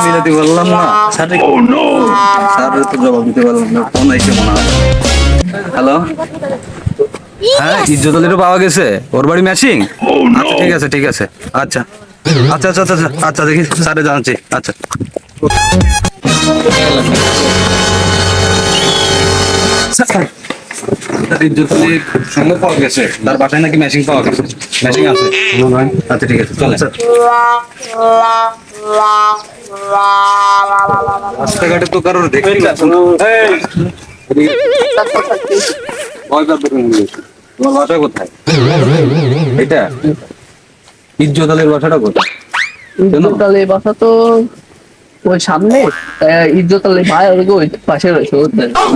মিলাতে পারলাম না স্যার, তো জবাব দিতে পারলাম না। ফোন আইছে মনে হয়। হ্যালো, হ্যাঁ ইজ্জত আলীরও পাওয়া গেছে, ওর বাড়ি ম্যাচিং। আচ্ছা ঠিক আছে ঠিক আছে, আচ্ছা আচ্ছা আচ্ছা আচ্ছা আচ্ছা দেখি স্যারে জানাচ্ছি। আচ্ছা ইজ্জত আলীর সঙ্গে পাওয়া গেছে, তার বাসায় নাকি ম্যাচিং পাওয়া গেছে। ম্যাচিং আছে? আচ্ছা ঠিক আছে চলে। রাস্তাঘাটে তো কারোর দেখতে পাচ্ছ না। তোমার বাসা কোথায়? এটা ইজ্জত আলীর বাসাটা কোথায়? ইজ্জত আলীর বাসা তো ওই সামনে, ইজ্জত আলী ভাই ওই পাশে রয়েছে।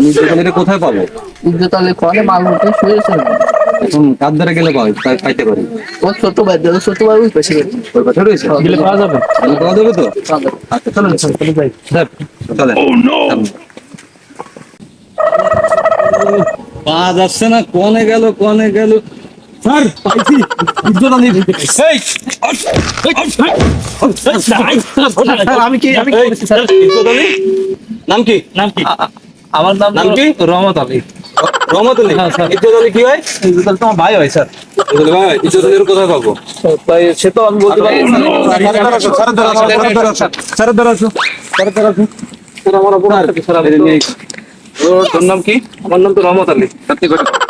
ইজ্জত আলীরে কোথায় পাবো? ইজ্জত আলী ঘরে মাল মতো শুয়েছে। এখন কার দ্বারা গেলে পাইতে পারি? ও ছোট ভাই, ছোট ভাই ওই পাশে রয়েছে। ওই পাশে রয়েছে, গেলে পাওয়া যাবে। গেলে পাওয়া যাবে তো? আচ্ছা চলো চলে যাই। চলে পাওয়া যাচ্ছে না, কোনে গেল কোনে গেল। স্যার পাইছি ইজ্জত আলী। আমি কি করেছি স্যার? ইজ্জত আলী নাম কি? আমার নাম কি? রহমত আলী। রহমত আলী। ইজ্জত আলী কি হয়? ইজ্জত আলী তোমার ভাই হয় স্যার। ইজ্জত আলীর কোথায় পাবো? ভাই সে তো আমি বলতে পারি। তোর নাম কি? আমার নাম তো রহমত আলী।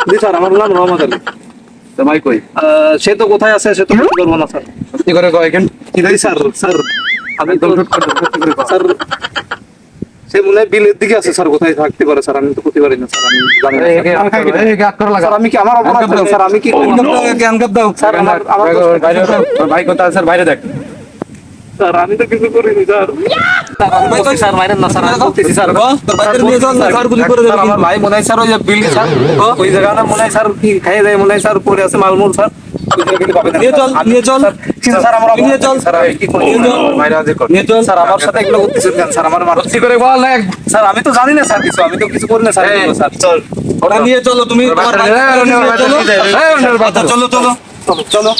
জি স্যার, আমার নাম রহমত আলী। ভাই কই? সে তো কোথায় আছে সে তো বলতে পারবো না স্যার। সত্যি করে কয় কেন? কি ভাই স্যার? স্যার আমি তো স্যার, সে মনে হয় বিলের দিকে আছে স্যার। কোথায় থাকতে পারে স্যার আমি তো করতে পারি না স্যার। আমি জানি না স্যার। আমি কি আমার অপরাধ স্যার? আমি কি স্যার? ভাই কোথায় স্যার? বাইরে দেখ। স্যার আমি তো কিছু করিনি স্যার। স্যার মাইরেন না স্যার, আমি বলতেছি স্যার। আমার ভাই মনে হয় স্যার ওই যে বিল স্যার, ওই জায়গাটা মনে হয় স্যার কি খাইয়ে দেয় মনে হয় স্যার, পরে আছে মালমূল স্যার। নিয়ে চল স্যার আমার নিয়ে চল স্যার, আমি কি করি? নিয়ে চল স্যার আমার সাথে এগুলো করতেছেন কেন স্যার? আমার সত্যি করে বল না। স্যার আমি তো জানি না স্যার কিছু, আমি তো কিছু করি না স্যার। স্যার চল ওটা নিয়ে চলো তুমি। চলো চলো চলো।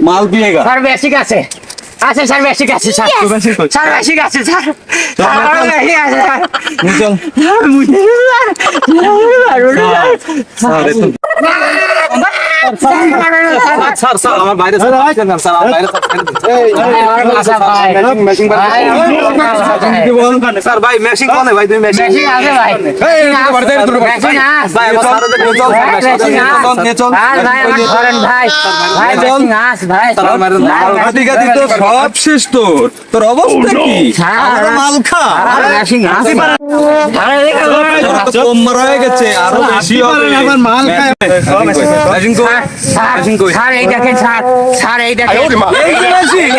মাল পিয়েগা স্যার বেশিক আছে। আচ্ছা স্যার বেশিক আছে স্যার। স্যার বেশিক আছে স্যার। স্যার স্যার আমার বাইরে স্যার আমার বাইরে স্যার ভাই মেশিং কোনে ভাই? তুমি মেশিং আছে ভাই। সব শেষ তোর। তোর অবস্থা কি? মাল খা হয়ে গেছে, আরো বেশি হবে। মাল খায় স্যার এই দেখেন স্যার, স্যার এই দেখেন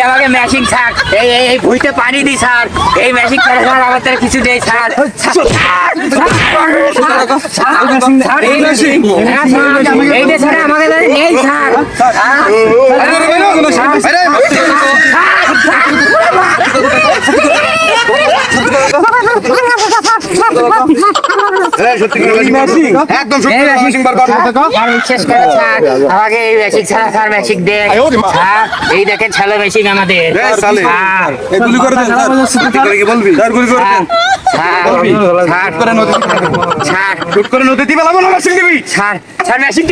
আমাকে মেশিং স্যার, এই ভুইতে পানি দিই স্যার। এই মেশিং স্যার আমার তো কিছু দেয় স্যার। এই যে স্যার আমাকে নেই স্যার। একদম আমাকে এই মেশিং ছাড়া স্যার মেশিং দেন স্যার। এই দেখেন ছেলে মেশিং আমাদের নদী দিবে স্যার। স্যার মেশিং